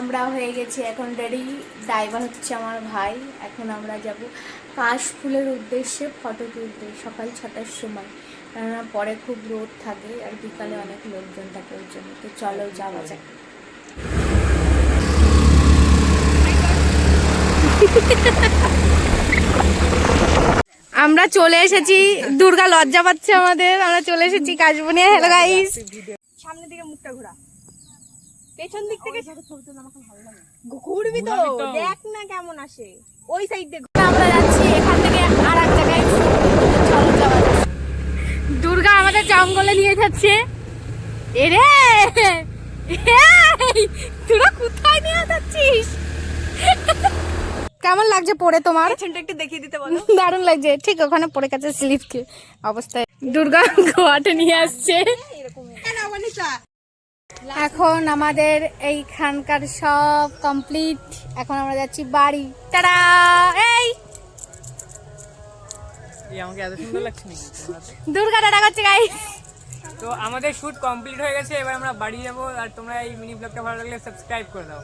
আমরা হয়ে গেছি এখন রেডি। ড্রাইভার হচ্ছে আমার ভাই। এখন আমরা যাব কাশফুলের উদ্দেশ্যে ফটো তুলতে সকাল 6টার সময়, কেননা পরে খুব রোদ থাকে আর বিকালে অনেক লোকজন থাকে ওই জন্য। তো চলো যাওয়া যাক। আমরা চলে এসেছি, দুর্গা লজ্জা পাচ্ছে আমাদের, আমরা চলে এসেছি কাশবনিয়া। হ্যালো গাইস, সামনের দিকে মুখটা ঘোরা, পেছন দিক থেকে ঘুরবি তো, দেখ না কেমন আসে ওই সাইড দিয়ে। আমরা যাচ্ছি এখান থেকে আর এক জায়গায়। চলো যাওয়া যাক। দুর্গা আমাদের জঙ্গলে নিয়ে যাচ্ছে। এরে তোরা কোথায় নিয়ে যাচ্ছিস? কেমন লাগছে পড়ে তোমার? পেছনটা একটু দেখিয়ে দিতে বলো। দারুণ লাগছে, ঠিক ওখানে পড়ে গেছে স্লিপকে অবস্থায়। দুর্গা গোয়াটে নিয়ে আসছে। এখন আমাদের এইখানকার সব কমপ্লিট, এখন আমরা যাচ্ছি বাড়ি। টাটা। এই আমাকে এত সুন্দর লাগছে নাকি? দুর্গা টাটা করছে গাইস। তো আমাদের শুট কমপ্লিট হয়ে গেছে, এবার আমরা বাড়ি যাবো। আর তোমরা এই মিনি ব্লগটা ভালো লাগলে সাবস্ক্রাইব করে দাও।